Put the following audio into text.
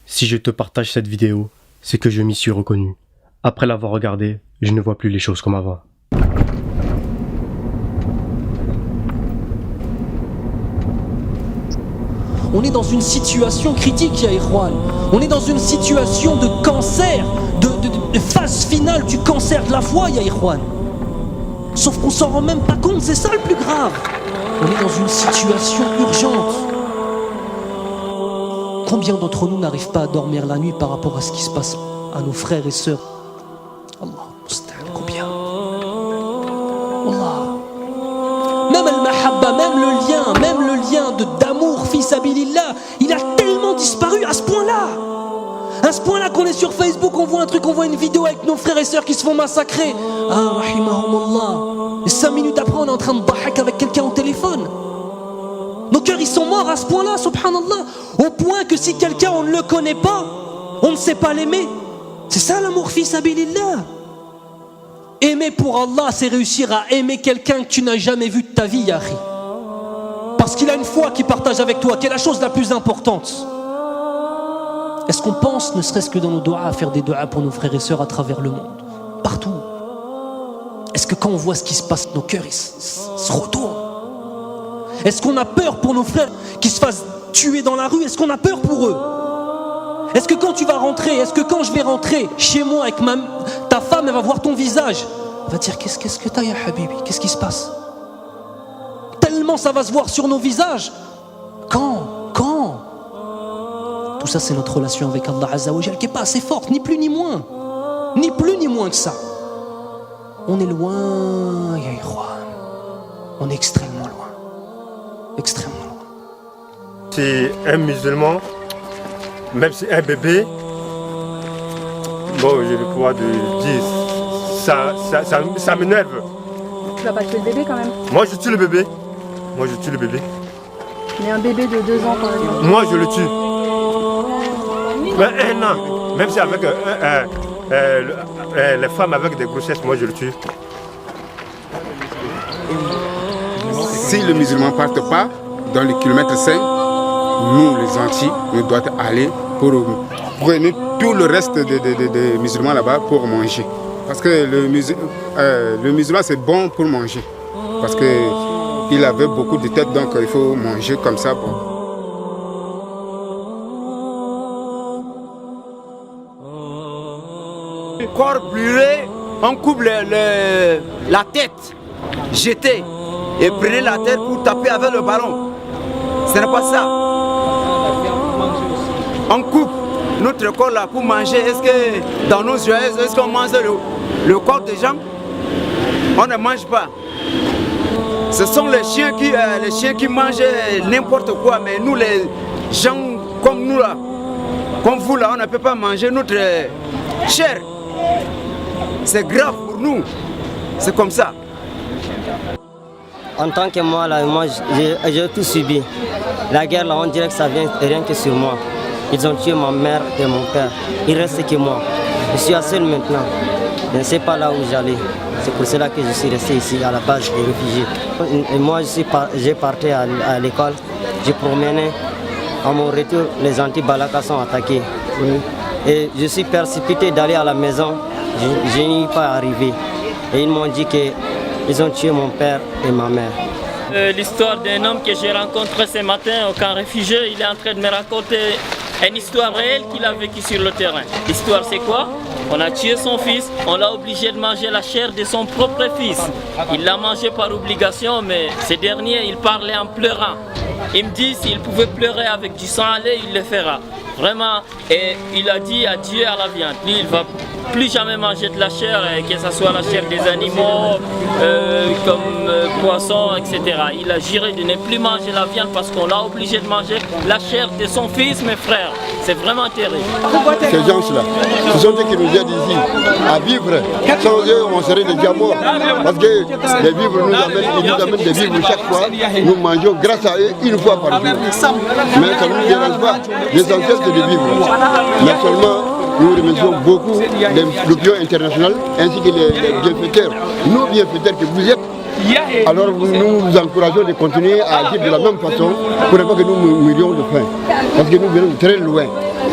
Si je te partage cette vidéo, c'est que je m'y suis reconnu. Après l'avoir regardée, je ne vois plus les choses comme avant. On est dans une situation critique, ya Ikhwan. On est dans une situation de cancer, de phase finale du cancer de la foi, ya Ikhwan. Sauf qu'on s'en rend même pas compte, c'est ça le plus grave. On est dans une situation urgente. Combien d'entre nous n'arrivent pas à dormir la nuit par rapport à ce qui se passe à nos frères et sœurs? Allah, combien? Allah. Même al-mahabba, même le lien d'amour, fils abilillah, il a tellement disparu à ce point-là. À ce point-là qu'on est sur Facebook, on voit un truc, on voit une vidéo avec nos frères et sœurs qui se font massacrer. Ah, rahimahumullah. Et 5 minutes après, on est en train de bahak avec quelqu'un au téléphone. Nos cœurs, ils sont morts à ce point-là, subhanallah. Au point que si quelqu'un, on ne le connaît pas, on ne sait pas l'aimer. C'est ça l'amour, fils abilillah. Aimer pour Allah, c'est réussir à aimer quelqu'un que tu n'as jamais vu de ta vie, Yahri. Parce qu'il a une foi qu'il partage avec toi, qui est la chose la plus importante. Est-ce qu'on pense, ne serait-ce que dans nos doigts, à faire des doigts pour nos frères et sœurs à travers le monde? Partout. Est-ce que quand on voit ce qui se passe, nos cœurs ils se retournent? Est-ce qu'on a peur pour nos frères qui se fassent tuer dans la rue? Est-ce qu'on a peur pour eux? Est-ce que quand tu vas rentrer, est-ce que quand je vais rentrer chez moi avec ta femme, elle va voir ton visage, elle va dire qu'est-ce que t'as, ya Habibi? Qu'est-ce qui se passe? Tellement ça va se voir sur nos visages. Quand tout ça, c'est notre relation avec Allah Azza wa Jal qui n'est pas assez forte, ni plus ni moins. Ni plus ni moins que ça. On est loin, ya Ikhwan. On est extrêmement loin. Extrêmement loin. C'est un musulman, même si un bébé, bon, j'ai le pouvoir de dire, ça m'énerve. Tu vas pas tuer le bébé quand même? Moi, je tue le bébé. Moi, je tue le bébé. Mais un bébé de 2 ans, par exemple. Moi, je le tue. Mais 1 an, même si avec les femmes avec des grossesses, moi, je le tue. Si le musulman ne parte pas dans le kilomètre 5, nous les Antilles, nous devons aller pour prendre tout le reste des musulmans là-bas pour manger. Parce que le musulman c'est bon pour manger. Parce qu'il avait beaucoup de têtes, donc il faut manger comme ça. Bon. Le corps brûlé, on coupe la tête, jetée. Et prenez la tête pour taper avec le ballon. Ce n'est pas ça. On coupe notre corps là pour manger. Est-ce que dans nos yeux, est-ce qu'on mange le corps des gens? On ne mange pas. Ce sont les chiens qui mangent n'importe quoi. Mais nous, les gens comme nous là, comme vous là, on ne peut pas manger notre chair. C'est grave pour nous. C'est comme ça. En tant que moi, là, j'ai tout subi. La guerre, là, on dirait que ça vient rien que sur moi. Ils ont tué ma mère et mon père. Il reste que moi. Je suis seul maintenant. Je ne sais pas là où j'allais. C'est pour cela que je suis resté ici, à la base des réfugiés. Et moi, j'ai parti à l'école. J'ai promené. À mon retour, les anti-Balaka sont attaqués. Et je suis précipité d'aller à la maison. Je n'y suis pas arrivé. Et ils m'ont dit que ils ont tué mon père et ma mère. L'histoire d'un homme que j'ai rencontré ce matin au camp réfugié, il est en train de me raconter une histoire réelle qu'il a vécue sur le terrain. L'histoire c'est quoi? On a tué son fils, on l'a obligé de manger la chair de son propre fils. Il l'a mangé par obligation, mais ce dernier, il parlait en pleurant. Il me dit s'il pouvait pleurer avec du sang à lait, il le fera. Vraiment, et il a dit adieu à la viande. Lui, il va plus jamais manger de la chair, que ce soit la chair des animaux, comme poissons, etc. Il a juré de ne plus manger la viande parce qu'on l'a obligé de manger la chair de son fils, mes frères. C'est vraiment terrible. Ces gens-là, ce sont ceux qui nous aident ici à vivre. Sans eux, on serait déjà morts. Parce que les vivres ils nous amènent des vivres chaque fois. Nous mangeons grâce à eux une fois par jour. Mais ça ne nous dérange pas. L'essentiel, c'est de vivre. Mais seulement, nous remercions beaucoup l'opinion internationale ainsi que les bienfaiteurs. Nos bienfaiteurs que vous êtes. Alors nous vous encourageons de continuer à agir de la même façon pour ne pas que nous mourions de faim. Parce que nous venons de très loin.